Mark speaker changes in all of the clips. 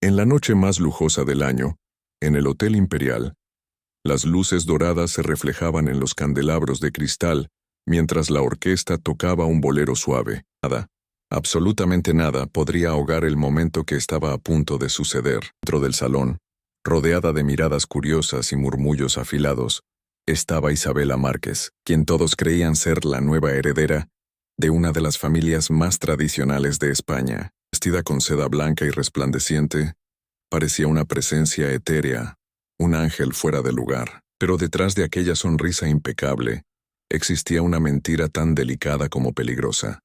Speaker 1: En la noche más lujosa del año, en el Hotel Imperial, las luces doradas se reflejaban en los candelabros de cristal, mientras la orquesta tocaba un bolero suave. Nada, absolutamente nada, podría ahogar el momento que estaba a punto de suceder. Dentro del salón, rodeada de miradas curiosas y murmullos afilados, estaba Isabela Márquez, quien todos creían ser la nueva heredera de una de las familias más tradicionales de España. Vestida con seda blanca y resplandeciente, parecía una presencia etérea, un ángel fuera de lugar. Pero detrás de aquella sonrisa impecable, existía una mentira tan delicada como peligrosa.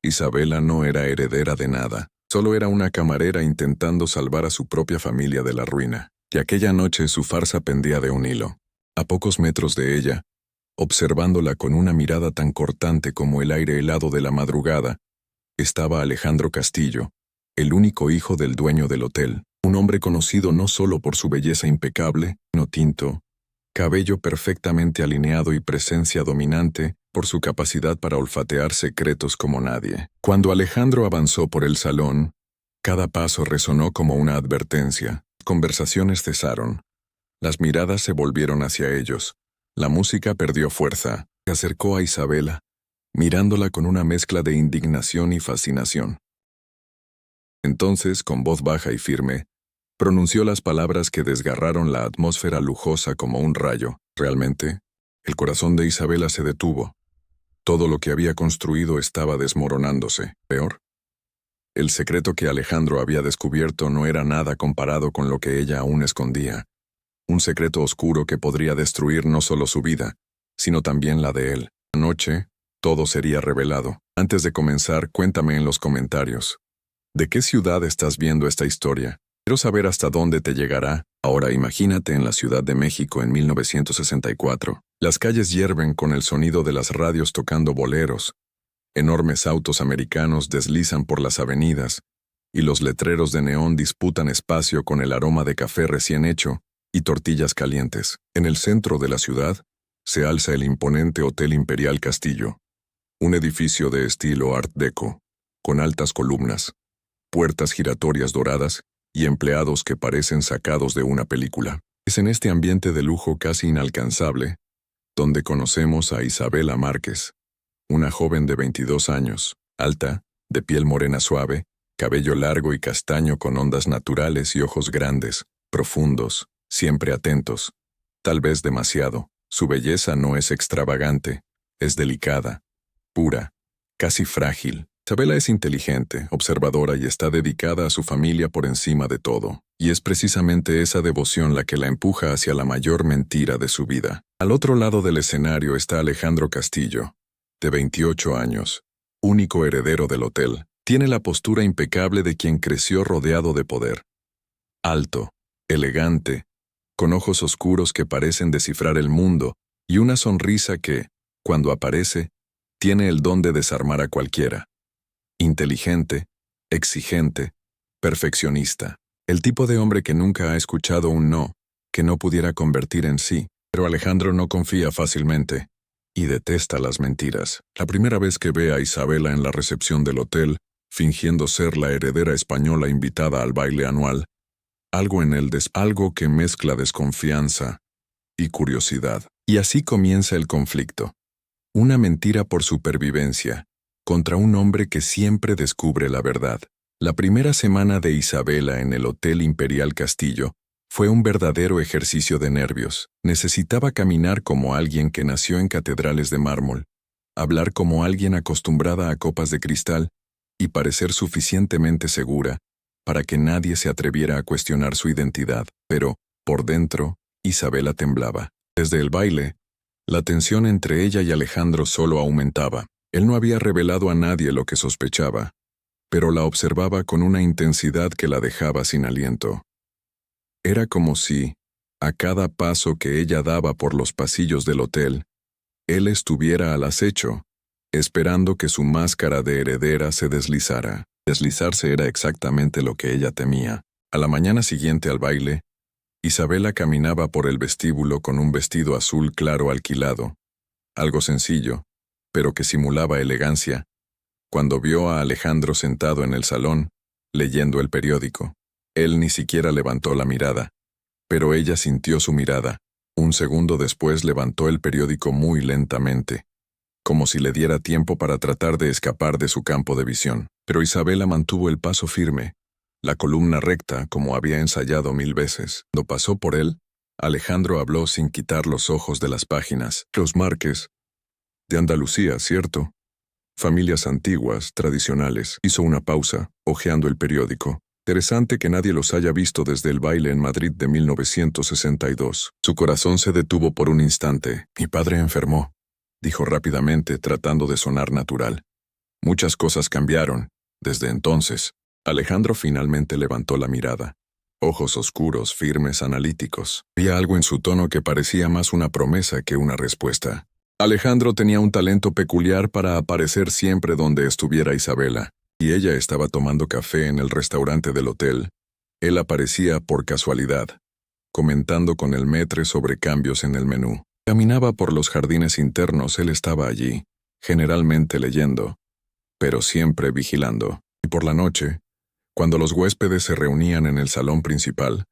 Speaker 1: Isabela no era heredera de nada, solo era una camarera intentando salvar a su propia familia de la ruina. Y aquella noche su farsa pendía de un hilo. A pocos metros de ella, observándola con una mirada tan cortante como el aire helado de la madrugada, estaba Alejandro Castillo, el único hijo del dueño del hotel, un hombre conocido no solo por su belleza impecable, no tinto, cabello perfectamente alineado y presencia dominante, por su capacidad para olfatear secretos como nadie. Cuando Alejandro avanzó por el salón, cada paso resonó como una advertencia. Conversaciones cesaron. Las miradas se volvieron hacia ellos. La música perdió fuerza. Se acercó a Isabela, mirándola con una mezcla de indignación y fascinación. Entonces, con voz baja y firme, pronunció las palabras que desgarraron la atmósfera lujosa como un rayo. Realmente, el corazón de Isabela se detuvo. Todo lo que había construido estaba desmoronándose. Peor, el secreto que Alejandro había descubierto no era nada comparado con lo que ella aún escondía. Un secreto oscuro que podría destruir no solo su vida, sino también la de él. Anoche, todo sería revelado. Antes de comenzar, cuéntame en los comentarios. ¿De qué ciudad estás viendo esta historia? Quiero saber hasta dónde te llegará. Ahora imagínate en la Ciudad de México en 1964. Las calles hierven con el sonido de las radios tocando boleros. Enormes autos americanos deslizan por las avenidas, y los letreros de neón disputan espacio con el aroma de café recién hecho y tortillas calientes. En el centro de la ciudad se alza el imponente Hotel Imperial Castillo, un edificio de estilo Art Deco, con altas columnas, puertas giratorias doradas y empleados que parecen sacados de una película. Es en este ambiente de lujo casi inalcanzable donde conocemos a Isabela Márquez, una joven de 22 años, alta, de piel morena suave, cabello largo y castaño con ondas naturales y ojos grandes, profundos, siempre atentos. Tal vez demasiado. Su belleza no es extravagante, es delicada, pura, casi frágil. Isabela es inteligente, observadora y está dedicada a su familia por encima de todo. Y es precisamente esa devoción la que la empuja hacia la mayor mentira de su vida. Al otro lado del escenario está Alejandro Castillo, de 28 años, único heredero del hotel. Tiene la postura impecable de quien creció rodeado de poder. Alto, elegante, con ojos oscuros que parecen descifrar el mundo y una sonrisa que, cuando aparece, tiene el don de desarmar a cualquiera. Inteligente, exigente, perfeccionista. El tipo de hombre que nunca ha escuchado un no, que no pudiera convertir en sí. Pero Alejandro no confía fácilmente y detesta las mentiras. La primera vez que ve a Isabela en la recepción del hotel, fingiendo ser la heredera española invitada al baile anual, algo en él algo que mezcla desconfianza y curiosidad. Y así comienza el conflicto. Una mentira por supervivencia, contra un hombre que siempre descubre la verdad. La primera semana de Isabela en el Hotel Imperial Castillo fue un verdadero ejercicio de nervios. Necesitaba caminar como alguien que nació en catedrales de mármol, hablar como alguien acostumbrada a copas de cristal y parecer suficientemente segura para que nadie se atreviera a cuestionar su identidad. Pero, por dentro, Isabela temblaba. Desde el baile, la tensión entre ella y Alejandro solo aumentaba. Él no había revelado a nadie lo que sospechaba, pero la observaba con una intensidad que la dejaba sin aliento. Era como si, a cada paso que ella daba por los pasillos del hotel, él estuviera al acecho, esperando que su máscara de heredera se deslizara. Deslizarse era exactamente lo que ella temía. A la mañana siguiente al baile, Isabela caminaba por el vestíbulo con un vestido azul claro alquilado, algo sencillo, pero que simulaba elegancia, cuando vio a Alejandro sentado en el salón, leyendo el periódico. Él ni siquiera levantó la mirada, pero ella sintió su mirada. Un segundo después levantó el periódico muy lentamente, como si le diera tiempo para tratar de escapar de su campo de visión. Pero Isabela mantuvo el paso firme, la columna recta como había ensayado 1000 veces. Cuando pasó por él, Alejandro habló sin quitar los ojos de las páginas. Los Márquez, de Andalucía, ¿cierto? Familias antiguas, tradicionales. Hizo una pausa, hojeando el periódico. Interesante que nadie los haya visto desde el baile en Madrid de 1962. Su corazón se detuvo por un instante. Mi padre enfermó, dijo rápidamente, tratando de sonar natural. Muchas cosas cambiaron, desde entonces. Alejandro finalmente levantó la mirada. Ojos oscuros, firmes, analíticos. Había algo en su tono que parecía más una promesa que una respuesta. Alejandro tenía un talento peculiar para aparecer siempre donde estuviera Isabela, y ella estaba tomando café en el restaurante del hotel. Él aparecía por casualidad, comentando con el maître sobre cambios en el menú. Caminaba por los jardines internos, él estaba allí, generalmente leyendo, pero siempre vigilando. Y por la noche, cuando los huéspedes se reunían en el salón principal,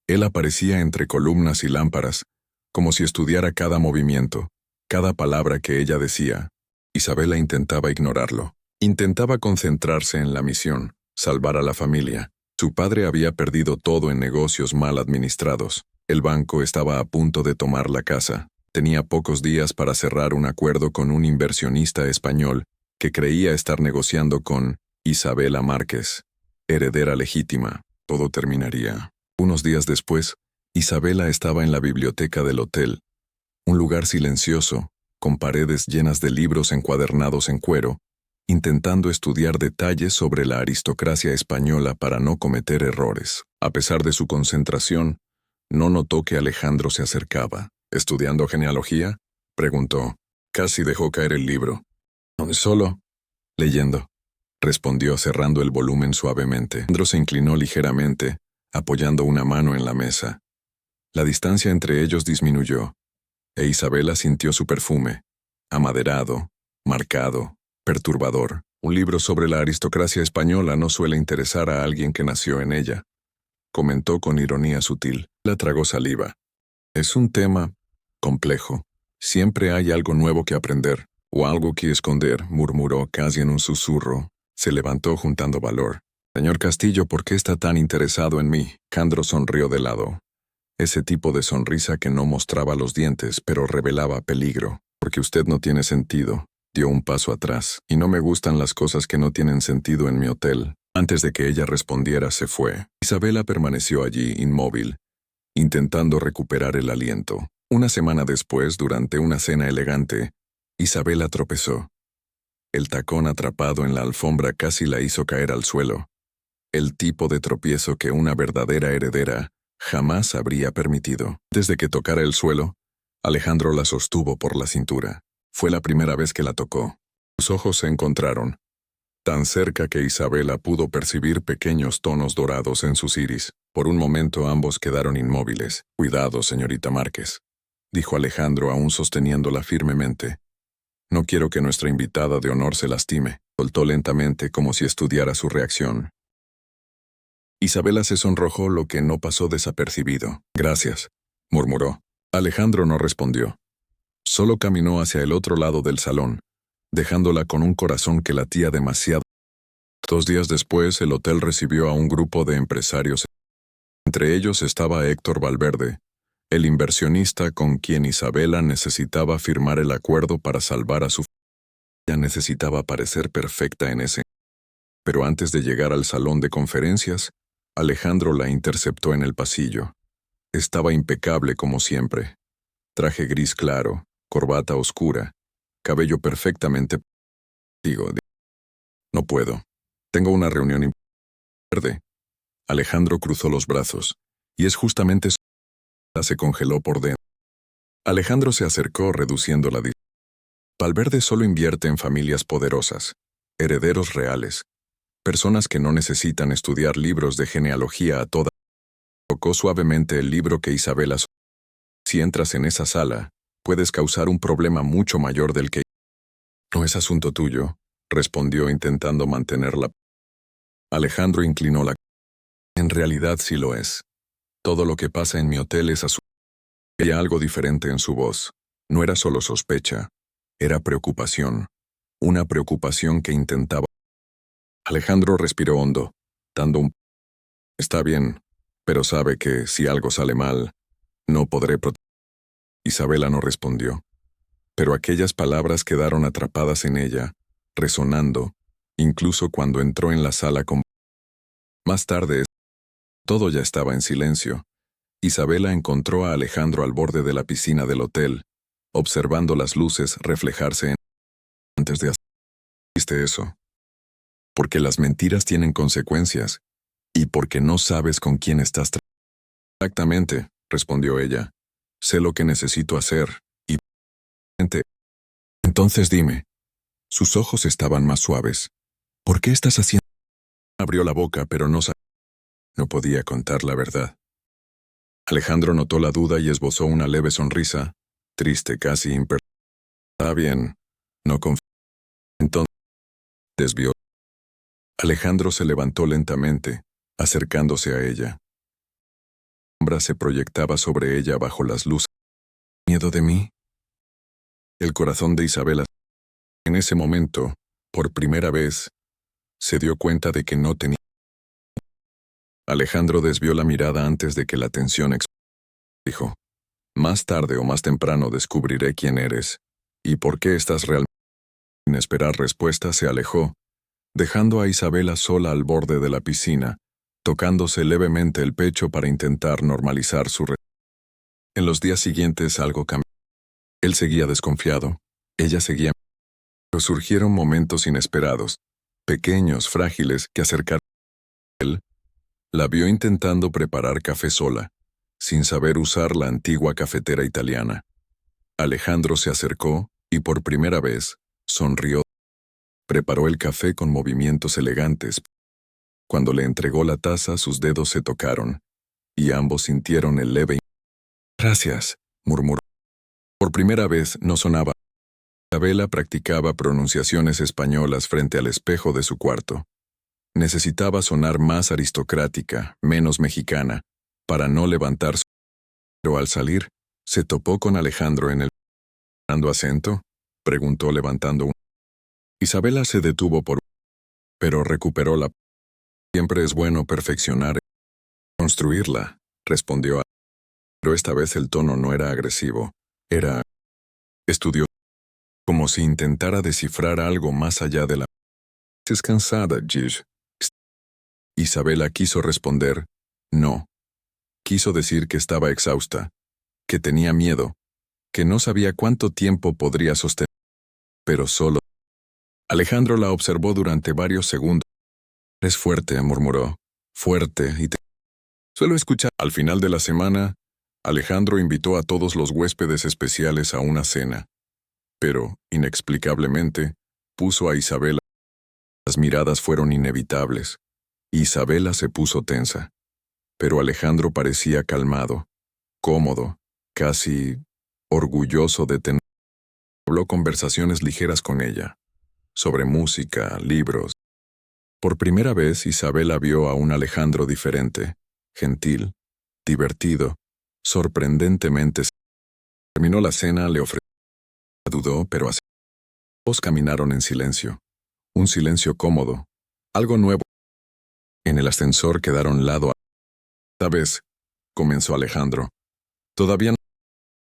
Speaker 1: él aparecía entre columnas y lámparas, como si estudiara cada movimiento, cada palabra que ella decía. Isabela intentaba ignorarlo. Intentaba concentrarse en la misión, salvar a la familia. Su padre había perdido todo en negocios mal administrados. El banco estaba a punto de tomar la casa. Tenía pocos días para cerrar un acuerdo con un inversionista español que creía estar negociando con Isabela Márquez, heredera legítima. Todo terminaría. Unos días después, Isabela estaba en la biblioteca del hotel, un lugar silencioso, con paredes llenas de libros encuadernados en cuero, intentando estudiar detalles sobre la aristocracia española para no cometer errores. A pesar de su concentración, no notó que Alejandro se acercaba. ¿Estudiando genealogía?, preguntó. Casi dejó caer el libro. Solo leyendo, respondió cerrando el volumen suavemente. Alejandro se inclinó ligeramente, apoyando una mano en la mesa. La distancia entre ellos disminuyó, e Isabela sintió su perfume, amaderado, marcado, perturbador. Un libro sobre la aristocracia española no suele interesar a alguien que nació en ella, comentó con ironía sutil. La tragó saliva. Es un tema complejo. Siempre hay algo nuevo que aprender, o algo que esconder, murmuró casi en un susurro. Se levantó juntando valor. Señor Castillo, ¿por qué está tan interesado en mí? Alejandro sonrió de lado. Ese tipo de sonrisa que no mostraba los dientes, pero revelaba peligro. Porque usted no tiene sentido. Dio un paso atrás. Y no me gustan las cosas que no tienen sentido en mi hotel. Antes de que ella respondiera, se fue. Isabela permaneció allí, inmóvil, intentando recuperar el aliento. Una semana después, durante una cena elegante, Isabela tropezó. El tacón atrapado en la alfombra casi la hizo caer al suelo. El tipo de tropiezo que una verdadera heredera jamás habría permitido. Desde que tocara el suelo, Alejandro la sostuvo por la cintura. Fue la primera vez que la tocó. Sus ojos se encontraron, tan cerca que Isabela pudo percibir pequeños tonos dorados en sus iris. Por un momento ambos quedaron inmóviles. Cuidado, señorita Márquez, dijo Alejandro aún sosteniéndola firmemente. No quiero que nuestra invitada de honor se lastime. Soltó lentamente como si estudiara su reacción. Isabela se sonrojó, lo que no pasó desapercibido. Gracias, murmuró. Alejandro no respondió. Solo caminó hacia el otro lado del salón, dejándola con un corazón que latía demasiado. 2 días después, el hotel recibió a un grupo de empresarios. Entre ellos estaba Héctor Valverde, el inversionista con quien Isabela necesitaba firmar el acuerdo para salvar a su familia. Ella necesitaba parecer perfecta en ese. Pero antes de llegar al salón de conferencias, Alejandro la interceptó en el pasillo. Estaba impecable como siempre. Traje gris claro, corbata oscura, cabello perfectamente. No puedo. Tengo una reunión importante. Alejandro cruzó los brazos, y es justamente eso. Se congeló por dentro. Alejandro se acercó reduciendo la distancia. Valverde solo invierte en familias poderosas, herederos reales, personas que no necesitan estudiar libros de genealogía a toda. Tocó suavemente el libro que Isabela. Si entras en esa sala, puedes causar un problema mucho mayor del que. No es asunto tuyo, respondió intentando mantenerla. Alejandro inclinó la En realidad sí lo es. Todo lo que pasa en mi hotel es azul. Había algo diferente en su voz. No era solo sospecha, era preocupación. Una preocupación que intentaba. Alejandro respiró hondo, dando un... Está bien, pero sabe que si algo sale mal, no podré proteger. Isabela no respondió, pero aquellas palabras quedaron atrapadas en ella, resonando, incluso cuando entró en la sala con... Más tarde, todo ya estaba en silencio. Isabela encontró a Alejandro al borde de la piscina del hotel, observando las luces reflejarse en... Antes de hacer... ¿Viste eso? Porque las mentiras tienen consecuencias, y porque no sabes con quién estás tratando. Exactamente, respondió ella. Sé lo que necesito hacer, y... Entonces dime. Sus ojos estaban más suaves. ¿Por qué estás haciendo? Abrió la boca, pero no podía contar la verdad. Alejandro notó la duda y esbozó una leve sonrisa, triste, casi imperceptible. Está bien, no confío. Entonces, desvió. Alejandro se levantó lentamente, acercándose a ella. La sombra se proyectaba sobre ella bajo las luces. ¿Miedo de mí? El corazón de Isabela. En ese momento, por primera vez, se dio cuenta de que no tenía. Alejandro desvió la mirada antes de que la tensión dijo. Más tarde o más temprano descubriré quién eres, y por qué estás realmente. Sin esperar respuesta se alejó, dejando a Isabela sola al borde de la piscina, tocándose levemente el pecho para intentar normalizar su respiración. En los días siguientes algo cambió. Él seguía desconfiado, ella seguía. Pero surgieron momentos inesperados, pequeños, frágiles, que acercaron a él. La vio intentando preparar café sola, sin saber usar la antigua cafetera italiana. Alejandro se acercó, y por primera vez, sonrió. Preparó el café con movimientos elegantes. Cuando le entregó la taza, sus dedos se tocaron, y ambos sintieron el leve... Gracias, murmuró. Por primera vez no sonaba. Isabela practicaba pronunciaciones españolas frente al espejo de su cuarto. Necesitaba sonar más aristocrática, menos mexicana, para no levantar su... Pero al salir, se topó con Alejandro en el... ¿Dando acento? Preguntó levantando un... Isabela se detuvo pero recuperó la... Siempre es bueno perfeccionar... Construirla, respondió. Pero esta vez el tono no era agresivo, era... Estudió, como si intentara descifrar algo más allá de la... Es cansada, Gish. Isabela quiso responder, no. Quiso decir que estaba exhausta, que tenía miedo, que no sabía cuánto tiempo podría sostener. Pero solo... Alejandro la observó durante varios segundos. Es fuerte, murmuró. Fuerte y... Suelo escuchar. Al final de la semana, Alejandro invitó a todos los huéspedes especiales a una cena. Pero, inexplicablemente, puso a Isabela. Las miradas fueron inevitables. Isabela se puso tensa. Pero Alejandro parecía calmado, cómodo, casi orgulloso de tener. Habló conversaciones ligeras con ella, sobre música, libros. Por primera vez Isabela vio a un Alejandro diferente, gentil, divertido, sorprendentemente. Terminó la cena, le ofreció. Dudó, pero así. Ambos caminaron en silencio. Un silencio cómodo, algo nuevo. En el ascensor quedaron lado a... Esta vez, comenzó Alejandro. Todavía no...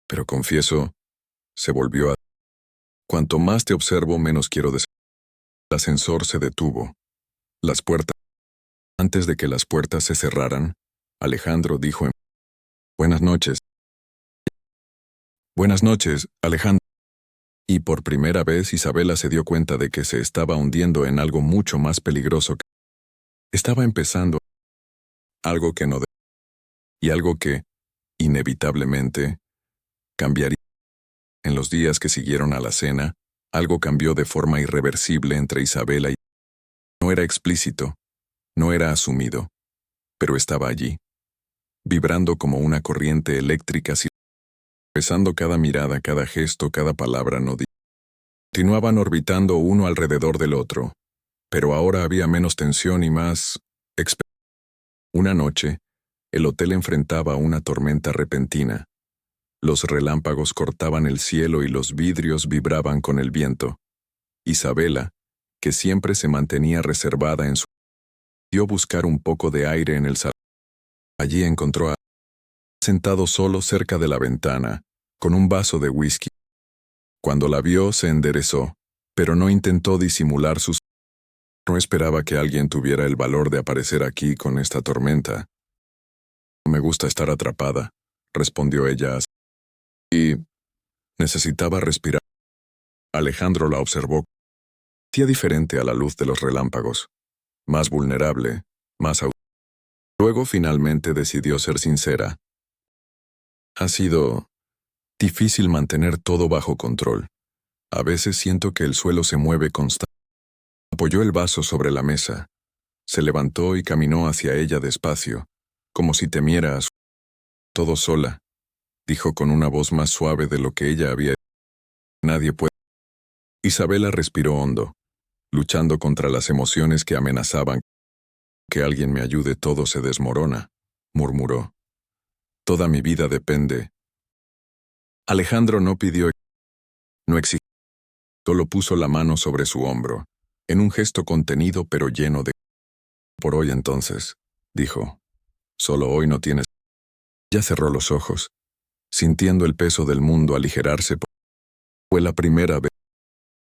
Speaker 1: Pero confieso, se volvió a... Cuanto más te observo, menos quiero decir. El ascensor se detuvo. Las puertas... Antes de que las puertas se cerraran, Alejandro dijo en... Buenas noches. Buenas noches, Alejandro. Y por primera vez Isabela se dio cuenta de que se estaba hundiendo en algo mucho más peligroso que... Estaba empezando algo que no... Y algo que, inevitablemente, cambiaría. En los días que siguieron a la cena, algo cambió de forma irreversible entre Isabela y... No era explícito, no era asumido, pero estaba allí, vibrando como una corriente eléctrica, pesando cada mirada, cada gesto, cada palabra no dicha. Continuaban orbitando uno alrededor del otro, pero ahora había menos tensión y más... Una noche, el hotel enfrentaba una tormenta repentina. Los relámpagos cortaban el cielo y los vidrios vibraban con el viento. Isabela, que siempre se mantenía reservada en su... dio buscar un poco de aire en el salón. Allí encontró a... sentado solo cerca de la ventana, con un vaso de whisky. Cuando la vio, se enderezó, pero no intentó disimular sus... No esperaba que alguien tuviera el valor de aparecer aquí con esta tormenta. Me gusta estar atrapada, respondió ella. Y necesitaba respirar. Alejandro la observó. Parecía diferente a la luz de los relámpagos. Más vulnerable, más auténtica. Luego finalmente decidió ser sincera. Ha sido difícil mantener todo bajo control. A veces siento que el suelo se mueve constantemente. Apoyó el vaso sobre la mesa. Se levantó y caminó hacia ella despacio, como si temiera a su... Todo sola, dijo con una voz más suave de lo que ella había dicho. Nadie puede... Isabela respiró hondo, luchando contra las emociones que amenazaban. Que alguien me ayude, todo se desmorona, murmuró. Toda mi vida depende. Alejandro no pidió, no exigió, solo puso la mano sobre su hombro, en un gesto contenido pero lleno de... Por hoy entonces, dijo. Solo hoy no tienes... Ya cerró los ojos, sintiendo el peso del mundo aligerarse. Fue la primera vez.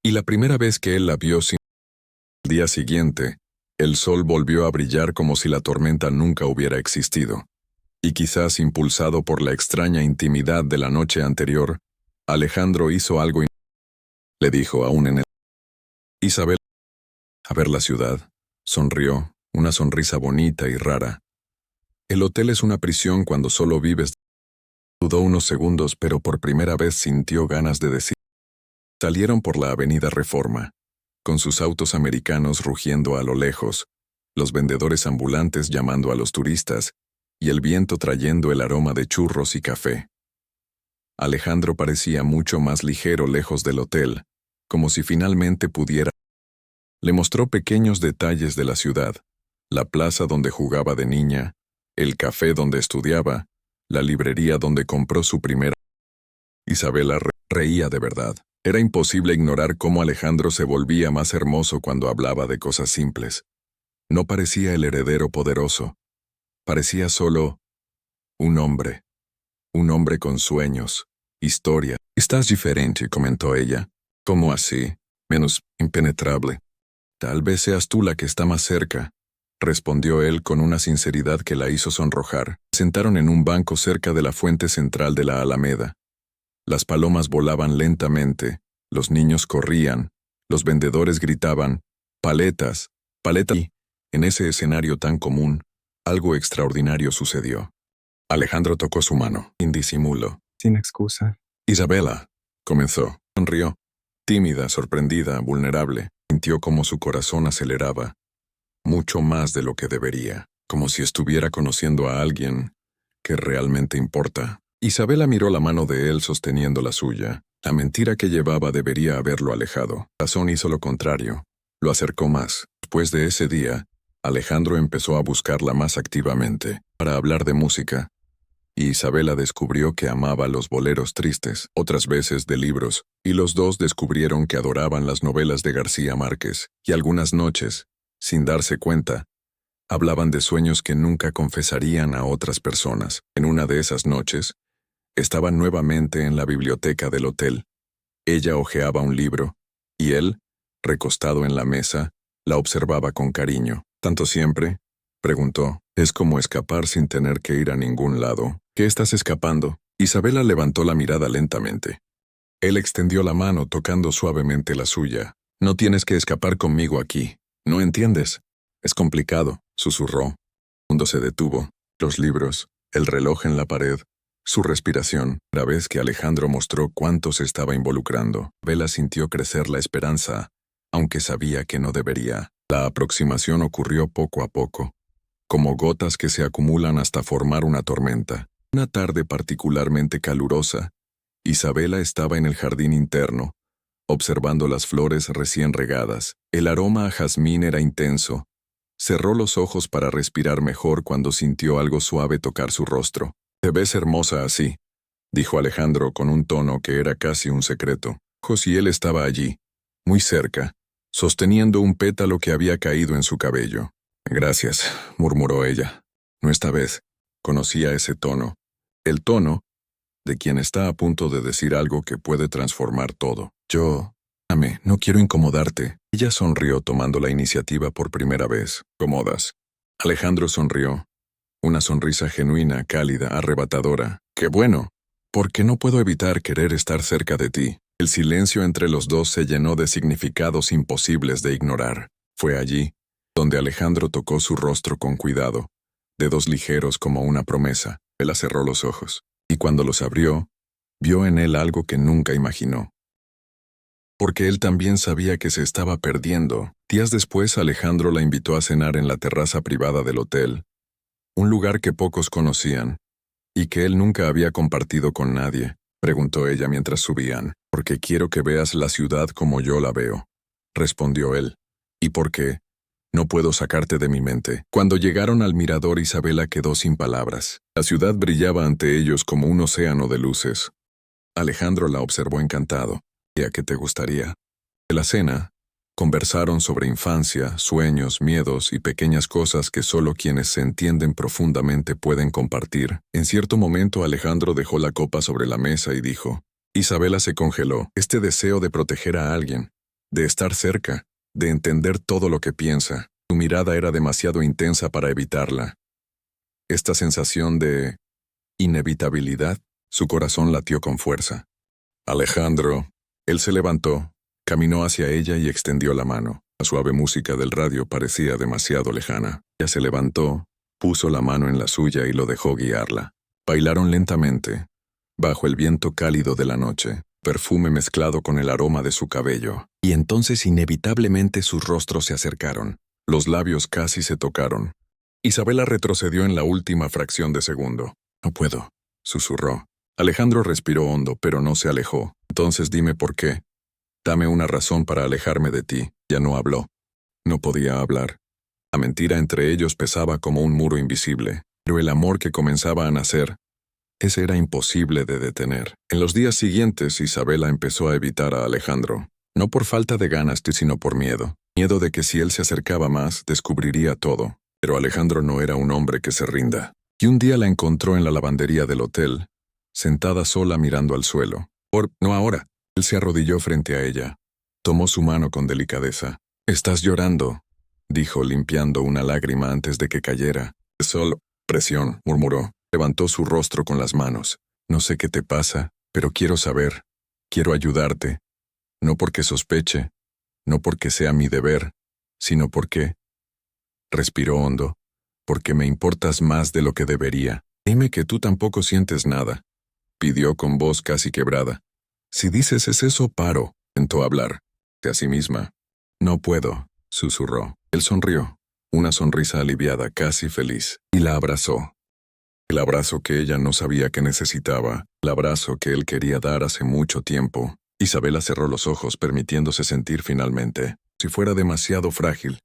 Speaker 1: Y la primera vez que él la vio sin... El día siguiente, el sol volvió a brillar como si la tormenta nunca hubiera existido. Y quizás impulsado por la extraña intimidad de la noche anterior, Alejandro hizo algo le dijo aún en el... Isabel, a ver la ciudad, sonrió, una sonrisa bonita y rara. El hotel es una prisión cuando solo vives. Dudó unos segundos, pero por primera vez sintió ganas de decir. Salieron por la avenida Reforma, con sus autos americanos rugiendo a lo lejos, los vendedores ambulantes llamando a los turistas, y el viento trayendo el aroma de churros y café. Alejandro parecía mucho más ligero lejos del hotel, como si finalmente pudiera. Le mostró pequeños detalles de la ciudad, la plaza donde jugaba de niña, el café donde estudiaba, la librería donde compró su primera. Isabela reía de verdad. Era imposible ignorar cómo Alejandro se volvía más hermoso cuando hablaba de cosas simples. No parecía el heredero poderoso. Parecía solo un hombre con sueños, historia. Estás diferente, comentó ella. ¿Cómo así? Menos impenetrable. Tal vez seas tú la que está más cerca, respondió él con una sinceridad que la hizo sonrojar. Sentaron en un banco cerca de la fuente central de la Alameda. Las palomas volaban lentamente, los niños corrían, los vendedores gritaban, paletas, paletas. Y, en ese escenario tan común, algo extraordinario sucedió. Alejandro tocó su mano, sin disimulo.
Speaker 2: Sin excusa.
Speaker 1: Isabela, comenzó. Sonrió, tímida, sorprendida, vulnerable. Sintió como su corazón aceleraba, mucho más de lo que debería, como si estuviera conociendo a alguien que realmente importa. Isabela miró la mano de él sosteniendo la suya. La mentira que llevaba debería haberlo alejado. El corazón hizo lo contrario, lo acercó más. Después de ese día, Alejandro empezó a buscarla más activamente, para hablar de música. Y Isabela descubrió que amaba los boleros tristes, otras veces de libros, y los dos descubrieron que adoraban las novelas de García Márquez, y algunas noches, sin darse cuenta, hablaban de sueños que nunca confesarían a otras personas. En una de esas noches, estaban nuevamente en la biblioteca del hotel. Ella hojeaba un libro, y él, recostado en la mesa, la observaba con cariño. ¿Tanto siempre?, preguntó. Es como escapar sin tener que ir a ningún lado. ¿Qué estás escapando? Isabela levantó la mirada lentamente. Él extendió la mano tocando suavemente la suya. No tienes que escapar conmigo aquí. ¿No entiendes? Es complicado, susurró. El mundo se detuvo. Los libros, el reloj en la pared, su respiración. La vez que Alejandro mostró cuánto se estaba involucrando, Isabela sintió crecer la esperanza, aunque sabía que no debería. La aproximación ocurrió poco a poco, como gotas que se acumulan hasta formar una tormenta. Una tarde particularmente calurosa, Isabela estaba en el jardín interno, observando las flores recién regadas. El aroma a jazmín era intenso, Cerró los ojos para respirar mejor cuando sintió algo suave tocar su rostro. «Te ves hermosa así», dijo Alejandro con un tono que era casi un secreto. Y él estaba allí, muy cerca, sosteniendo un pétalo que había caído en su cabello. «Gracias», murmuró ella. No esta vez. Conocía ese tono. El tono de quien está a punto de decir algo que puede transformar todo. «Ame, no quiero incomodarte». Ella sonrió tomando la iniciativa por primera vez. «Cómodas». Alejandro sonrió. Una sonrisa genuina, cálida, arrebatadora. «Qué bueno, porque no puedo evitar querer estar cerca de ti». El silencio entre los dos se llenó de significados imposibles de ignorar. Fue allí donde Alejandro tocó su rostro con cuidado, dedos ligeros como una promesa. Él cerró los ojos, y cuando los abrió, vio en él algo que nunca imaginó. Porque él también sabía que se estaba perdiendo. Días después, Alejandro la invitó a cenar en la terraza privada del hotel, un lugar que pocos conocían, y que él nunca había compartido con nadie. Preguntó ella mientras subían. «Porque quiero que veas la ciudad como yo la veo», respondió él. «Y porque no puedo sacarte de mi mente». Cuando llegaron al mirador, Isabela quedó sin palabras. La ciudad brillaba ante ellos como un océano de luces. Alejandro la observó encantado. «¿Y a qué te gustaría?» En la cena, conversaron sobre infancia, sueños, miedos y pequeñas cosas que solo quienes se entienden profundamente pueden compartir. En cierto momento Alejandro dejó la copa sobre la mesa y dijo. Isabela se congeló. Este deseo de proteger a alguien, de estar cerca, de entender todo lo que piensa. Su mirada era demasiado intensa para evitarla. Esta sensación de inevitabilidad, su corazón latió con fuerza. «Alejandro». Él se levantó, caminó hacia ella y extendió la mano. La suave música del radio parecía demasiado lejana. Ella se levantó, puso la mano en la suya y lo dejó guiarla. Bailaron lentamente, bajo el viento cálido de la noche, perfume mezclado con el aroma de su cabello. Y entonces inevitablemente sus rostros se acercaron. Los labios casi se tocaron. Isabela retrocedió en la última fracción de segundo. «No puedo», susurró. Alejandro respiró hondo, pero no se alejó. «Entonces dime por qué. Dame una razón para alejarme de ti». Ya no habló. No podía hablar. La mentira entre ellos pesaba como un muro invisible, pero el amor que comenzaba a nacer, ese era imposible de detener. En los días siguientes, Isabela empezó a evitar a Alejandro, no por falta de ganas, sino por miedo. Miedo de que si él se acercaba más, descubriría todo. Pero Alejandro no era un hombre que se rinda. Y un día la encontró en la lavandería del hotel, sentada sola mirando al suelo. «No ahora». Él se arrodilló frente a ella. Tomó su mano con delicadeza. «Estás llorando», dijo limpiando una lágrima antes de que cayera. «Es solo presión», murmuró. Levantó su rostro con las manos. «No sé qué te pasa, pero quiero saber. Quiero ayudarte. No porque sospeche, no porque sea mi deber, sino porque...» Respiró hondo. «Porque me importas más de lo que debería. Dime que tú tampoco sientes nada», pidió con voz casi quebrada. «Si dices es eso, paro», intentó hablar. De a sí misma. «No puedo», susurró. Él sonrió, una sonrisa aliviada, casi feliz, y la abrazó. El abrazo que ella no sabía que necesitaba, el abrazo que él quería dar hace mucho tiempo. Isabela cerró los ojos permitiéndose sentir finalmente, si fuera demasiado frágil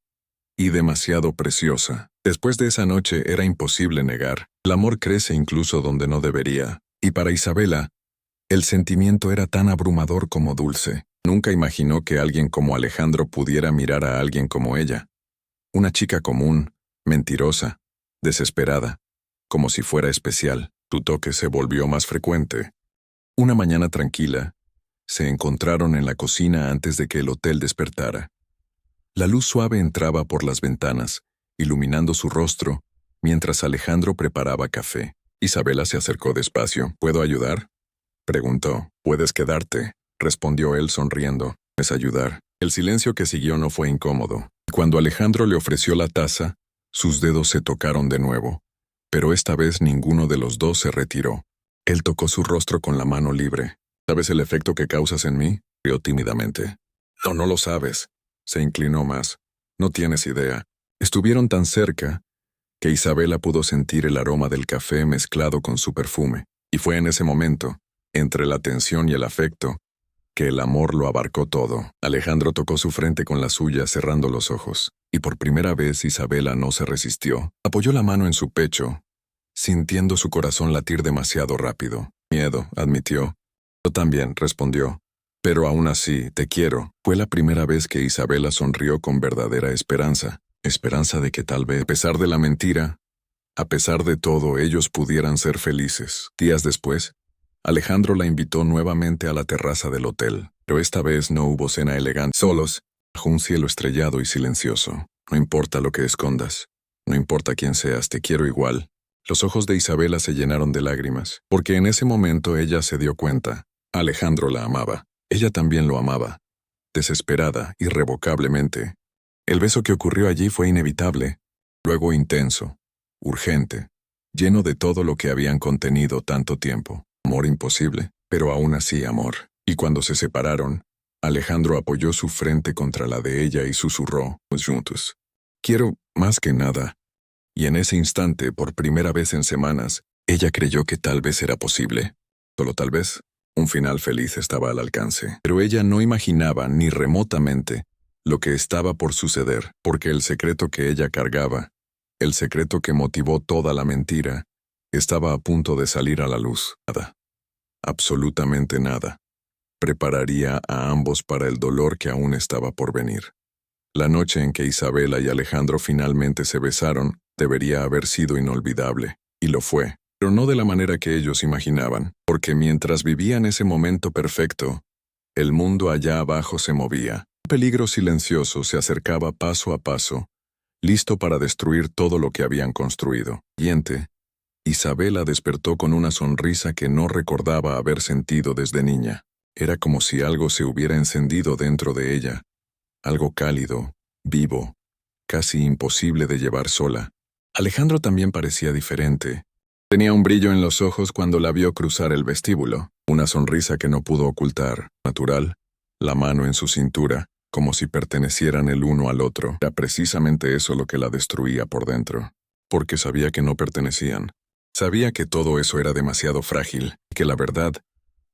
Speaker 1: y demasiado preciosa. Después de esa noche era imposible negar. El amor crece incluso donde no debería. Y para Isabela, el sentimiento era tan abrumador como dulce. Nunca imaginó que alguien como Alejandro pudiera mirar a alguien como ella. Una chica común, mentirosa, desesperada, como si fuera especial. Su toque se volvió más frecuente. Una mañana tranquila, se encontraron en la cocina antes de que el hotel despertara. La luz suave entraba por las ventanas, iluminando su rostro, mientras Alejandro preparaba café. Isabela se acercó despacio. «¿Puedo ayudar?», preguntó. «Puedes quedarte», respondió él sonriendo. «Es ayudar». El silencio que siguió no fue incómodo. Cuando Alejandro le ofreció la taza, sus dedos se tocaron de nuevo. Pero esta vez ninguno de los dos se retiró. Él tocó su rostro con la mano libre. «¿Sabes el efecto que causas en mí?», rió tímidamente. «No, no lo sabes». Se inclinó más. «No tienes idea». Estuvieron tan cerca que Isabela pudo sentir el aroma del café mezclado con su perfume. Y fue en ese momento, entre la tensión y el afecto, que el amor lo abarcó todo. Alejandro tocó su frente con la suya cerrando los ojos. y por primera vez Isabela no se resistió. Apoyó la mano en su pecho, sintiendo su corazón latir demasiado rápido. Miedo, admitió. Yo también, respondió. Pero aún así, te quiero. Fue la primera vez que Isabela sonrió con verdadera esperanza. Esperanza de que tal vez, a pesar de la mentira, a pesar de todo, ellos pudieran ser felices. Días después, Alejandro la invitó nuevamente a la terraza del hotel, pero esta vez no hubo cena elegante. Solos, bajo un cielo estrellado y silencioso. No importa lo que escondas, no importa quién seas, te quiero igual. Los ojos de Isabela se llenaron de lágrimas, porque en ese momento ella se dio cuenta. Alejandro la amaba. Ella también lo amaba. Desesperada, irrevocablemente. El beso que ocurrió allí fue inevitable, luego intenso, urgente, lleno de todo lo que habían contenido tanto tiempo. Amor imposible, pero aún así amor. Y cuando se separaron, Alejandro apoyó su frente contra la de ella y susurró, juntos. Quiero más que nada. Y en ese instante, por primera vez en semanas, ella creyó que tal vez era posible. Solo tal vez, un final feliz estaba al alcance. Pero ella no imaginaba ni remotamente lo que estaba por suceder, porque el secreto que ella cargaba, el secreto que motivó toda la mentira, estaba a punto de salir a la luz. Nada. Absolutamente nada. Prepararía a ambos para el dolor que aún estaba por venir. La noche en que Isabela y Alejandro finalmente se besaron debería haber sido inolvidable, y lo fue, pero no de la manera que ellos imaginaban, porque mientras vivían ese momento perfecto, el mundo allá abajo se movía. Un peligro silencioso se acercaba paso a paso, listo para destruir todo lo que habían construido. Siguiente, Isabela despertó con una sonrisa que no recordaba haber sentido desde niña. Era como si algo se hubiera encendido dentro de ella, algo cálido, vivo, casi imposible de llevar sola. Alejandro también parecía diferente. Tenía un brillo en los ojos cuando la vio cruzar el vestíbulo, una sonrisa que no pudo ocultar, natural, la mano en su cintura, como si pertenecieran el uno al otro. Era precisamente eso lo que la destruía por dentro, porque sabía que no pertenecían. Sabía que todo eso era demasiado frágil, y que la verdad,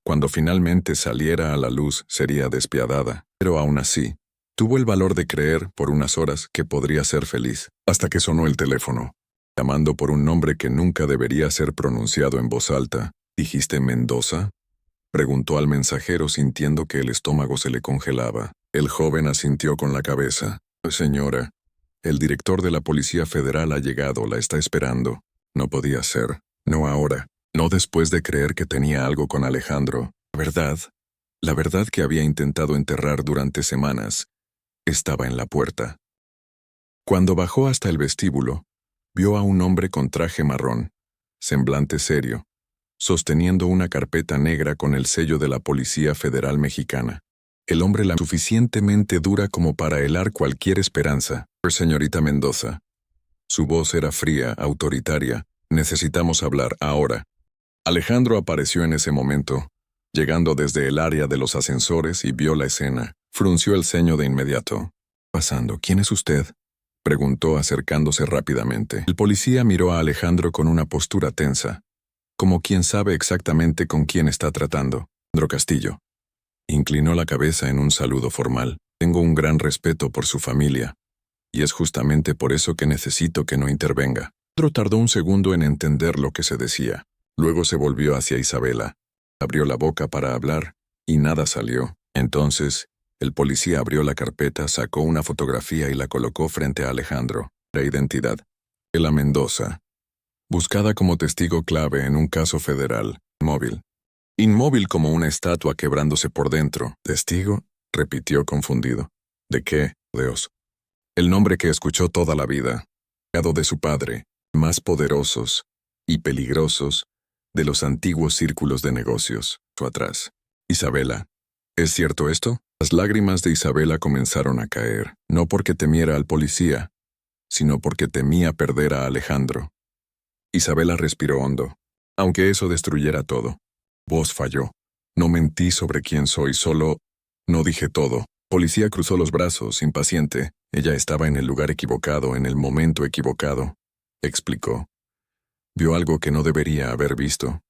Speaker 1: cuando finalmente saliera a la luz, sería despiadada. Pero aún así, tuvo el valor de creer por unas horas que podría ser feliz, hasta que sonó el teléfono, llamando por un nombre que nunca debería ser pronunciado en voz alta. ¿Dijiste Mendoza?, preguntó al mensajero sintiendo que el estómago se le congelaba. El joven asintió con la cabeza. Señora, el director de la Policía Federal ha llegado, la está esperando. No podía ser, no ahora, no después de creer que tenía algo con Alejandro. La verdad que había intentado enterrar durante semanas, estaba en la puerta. Cuando bajó hasta el vestíbulo, vio a un hombre con traje marrón, semblante serio, sosteniendo una carpeta negra con el sello de la Policía Federal Mexicana. El hombre la suficientemente dura como para helar cualquier esperanza. Señorita Mendoza. Su voz era fría, autoritaria. Necesitamos hablar ahora. Alejandro apareció en ese momento, llegando desde el área de los ascensores y vio la escena. Frunció el ceño de inmediato. «Pasando, ¿quién es usted?», preguntó acercándose rápidamente. El policía miró a Alejandro con una postura tensa, como quien sabe exactamente con quién está tratando. Alejandro Castillo. Inclinó la cabeza en un saludo formal. Tengo un gran respeto por su familia, y es justamente por eso que necesito que no intervenga. Alejandro tardó un segundo en entender lo que se decía. Luego se volvió hacia Isabela. Abrió la boca para hablar, y nada salió. Entonces, el policía abrió la carpeta, sacó una fotografía y la colocó frente a Alejandro. La identidad. Isabela Mendoza. Buscada como testigo clave en un caso federal. Inmóvil. Inmóvil como una estatua quebrándose por dentro. ¿Testigo?, repitió confundido. ¿De qué, Dios? El nombre que escuchó toda la vida. Legado de su padre, más poderosos y peligrosos de los antiguos círculos de negocios. Atrás. Isabela. ¿Es cierto esto? Las lágrimas de Isabela comenzaron a caer, no porque temiera al policía, sino porque temía perder a Alejandro. Isabela respiró hondo. Aunque eso destruyera todo. Voz falló. No mentí sobre quién soy, solo no dije todo. Policía cruzó los brazos, impaciente. Ella estaba en el lugar equivocado, en el momento equivocado, explicó. Vio algo que no debería haber visto.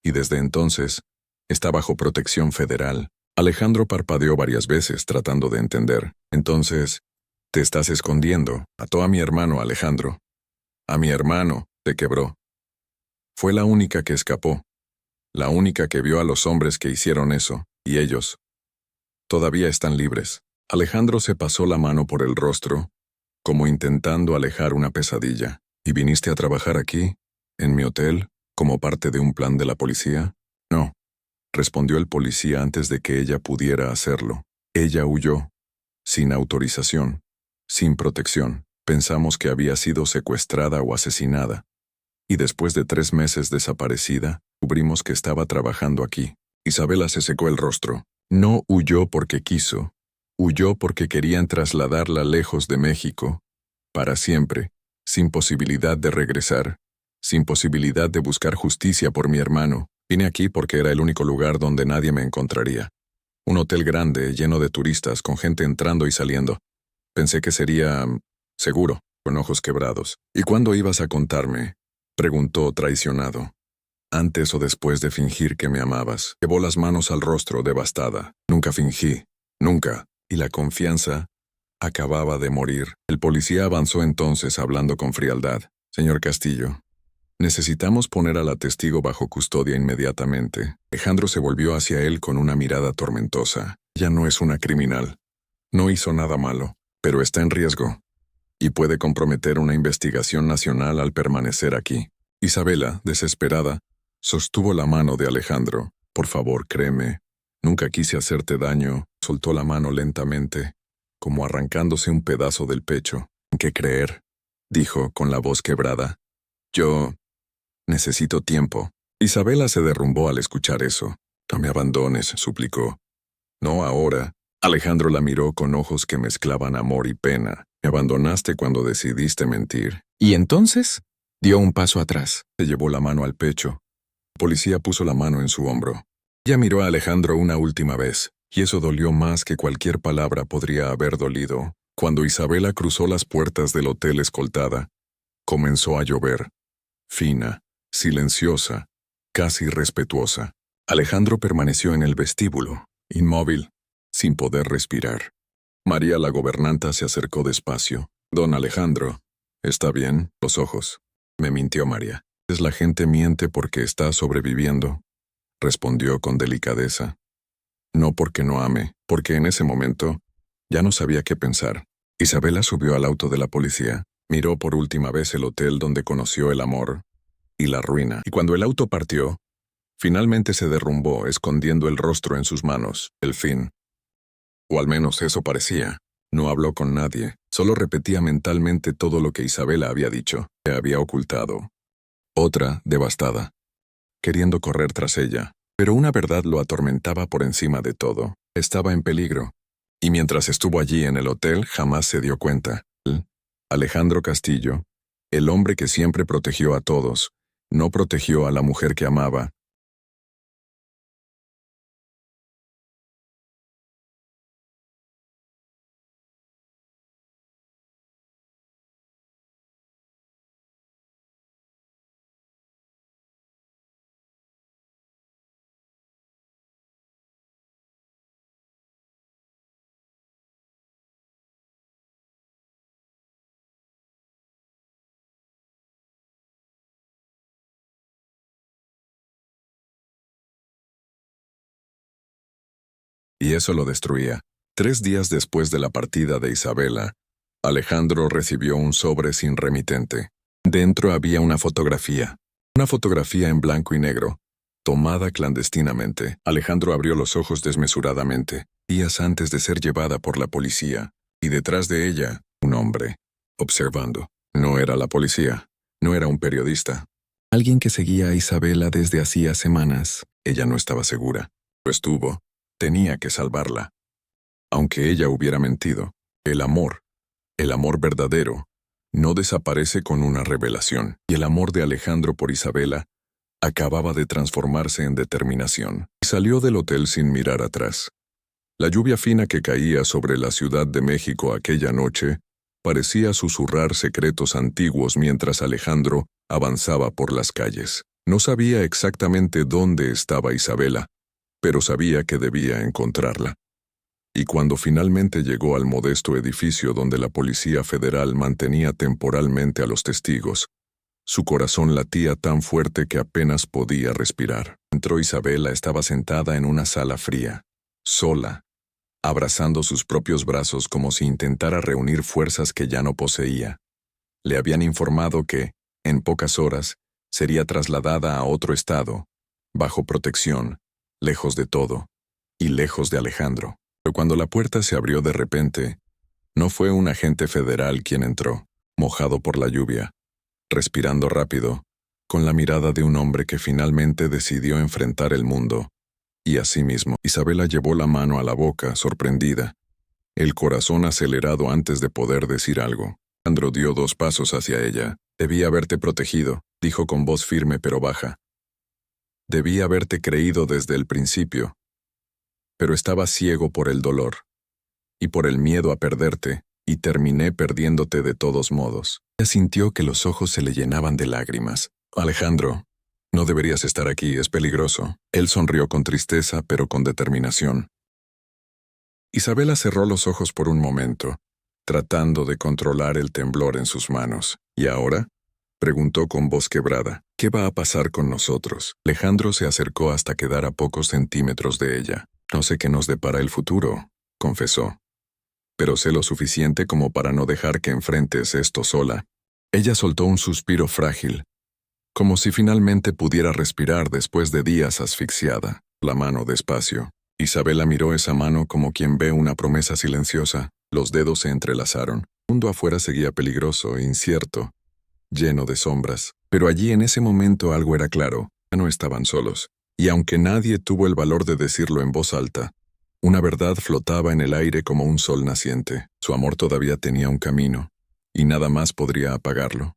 Speaker 1: Y desde entonces, está bajo protección federal. Alejandro parpadeó varias veces tratando de entender. Entonces, Te estás escondiendo. Mató a mi hermano Alejandro. A mi hermano, te quebró. Fue la única que escapó. La única que vio a los hombres que hicieron eso, y ellos todavía están libres. Alejandro se pasó la mano por el rostro, como intentando alejar una pesadilla. ¿Y viniste a trabajar aquí, en mi hotel, como parte de un plan de la policía? No, respondió el policía antes de que ella pudiera hacerlo. Ella huyó, sin autorización, sin protección. Pensamos que había sido secuestrada o asesinada. Y después de 3 meses desaparecida, descubrimos que estaba trabajando aquí. Isabela se secó el rostro. No huyó porque quiso. Huyó porque querían trasladarla lejos de México, para siempre, sin posibilidad de regresar, sin posibilidad de buscar justicia por mi hermano. Vine aquí porque era el único lugar donde nadie me encontraría. Un hotel grande, lleno de turistas, con gente entrando y saliendo. Pensé que sería seguro, con ojos quebrados. ¿Y cuándo ibas a contarme?, preguntó traicionado. ¿Antes o después de fingir que me amabas? Llevó las manos al rostro, devastada. Nunca fingí. Nunca. Y la confianza acababa de morir. El policía avanzó entonces hablando con frialdad. Señor Castillo, necesitamos poner a la testigo bajo custodia inmediatamente. Alejandro se volvió hacia él con una mirada tormentosa. Ya no es una criminal. No hizo nada malo, pero está en riesgo. Y puede comprometer una investigación nacional al permanecer aquí. Isabela, desesperada, sostuvo la mano de Alejandro. Por favor, créeme. Nunca quise hacerte daño. Soltó la mano lentamente, como arrancándose un pedazo del pecho. ¿En qué creer?, dijo con la voz quebrada. Yo necesito tiempo. Isabela se derrumbó al escuchar eso. No me abandones, suplicó. No ahora. Alejandro la miró con ojos que mezclaban amor y pena. Me abandonaste cuando decidiste mentir.
Speaker 2: ¿Y entonces? Dio un paso atrás.
Speaker 1: Se llevó la mano al pecho. El policía puso la mano en su hombro. Ella miró a Alejandro una última vez, y eso dolió más que cualquier palabra podría haber dolido. Cuando Isabela cruzó las puertas del hotel escoltada, comenzó a llover. Fina, silenciosa, casi respetuosa. Alejandro permaneció en el vestíbulo, inmóvil, sin poder respirar. María la gobernanta se acercó despacio. Don Alejandro, ¿está bien? Los ojos. Me mintió María. La gente miente porque está sobreviviendo, respondió con delicadeza. No porque no ame, porque en ese momento ya no sabía qué pensar. Isabela subió al auto de la policía, miró por última vez el hotel donde conoció el amor y la ruina, y cuando el auto partió, finalmente se derrumbó, escondiendo el rostro en sus manos. El fin. O al menos eso parecía. No habló con nadie, solo repetía mentalmente todo lo que Isabela había dicho, que había ocultado. Otra, devastada, queriendo correr tras ella, pero una verdad lo atormentaba por encima de todo. Estaba en peligro, y mientras estuvo allí en el hotel jamás se dio cuenta. Alejandro Castillo, el hombre que siempre protegió a todos, no protegió a la mujer que amaba. Y eso lo destruía. 3 días después de la partida de Isabela, Alejandro recibió un sobre sin remitente. Dentro había una fotografía en blanco y negro, tomada clandestinamente. Alejandro abrió los ojos desmesuradamente, días antes de ser llevada por la policía, y detrás de ella, un hombre, observando. No era la policía, no era un periodista. Alguien que seguía a Isabela desde hacía semanas. Ella no estaba segura. Lo estuvo. Tenía que salvarla. Aunque ella hubiera mentido, el amor verdadero, no desaparece con una revelación, y el amor de Alejandro por Isabela acababa de transformarse en determinación. Salió del hotel sin mirar atrás. La lluvia fina que caía sobre la Ciudad de México aquella noche parecía susurrar secretos antiguos mientras Alejandro avanzaba por las calles. No sabía exactamente dónde estaba Isabela, pero sabía que debía encontrarla. Y cuando finalmente llegó al modesto edificio donde la Policía Federal mantenía temporalmente a los testigos, su corazón latía tan fuerte que apenas podía respirar. Entró. Isabela estaba sentada en una sala fría, sola, abrazando sus propios brazos como si intentara reunir fuerzas que ya no poseía. Le habían informado que, en pocas horas, sería trasladada a otro estado, bajo protección, lejos de todo, y lejos de Alejandro. Pero cuando la puerta se abrió de repente, no fue un agente federal quien entró, mojado por la lluvia, respirando rápido, con la mirada de un hombre que finalmente decidió enfrentar el mundo. Y asimismo, Isabela llevó la mano a la boca, sorprendida, el corazón acelerado antes de poder decir algo. Alejandro dio 2 pasos hacia ella. «Debí haberte protegido», dijo con voz firme pero baja. «Debí haberte creído desde el principio. Pero estaba ciego por el dolor y por el miedo a perderte, y terminé perdiéndote de todos modos». Ella sintió que los ojos se le llenaban de lágrimas. «Alejandro, no deberías estar aquí, es peligroso». Él sonrió con tristeza, pero con determinación. Isabela cerró los ojos por un momento, tratando de controlar el temblor en sus manos. «¿Y ahora?», preguntó con voz quebrada. «¿Qué va a pasar con nosotros?». Alejandro se acercó hasta quedar a pocos centímetros de ella. «No sé qué nos depara el futuro», confesó. «Pero sé lo suficiente como para no dejar que enfrentes esto sola». Ella soltó un suspiro frágil, como si finalmente pudiera respirar después de días asfixiada. La mano despacio. Isabela miró esa mano como quien ve una promesa silenciosa. Los dedos se entrelazaron. El mundo afuera seguía peligroso, incierto, lleno de sombras. Pero allí en ese momento algo era claro. Ya no estaban solos. Y aunque nadie tuvo el valor de decirlo en voz alta, una verdad flotaba en el aire como un sol naciente. Su amor todavía tenía un camino, y nada más podría apagarlo.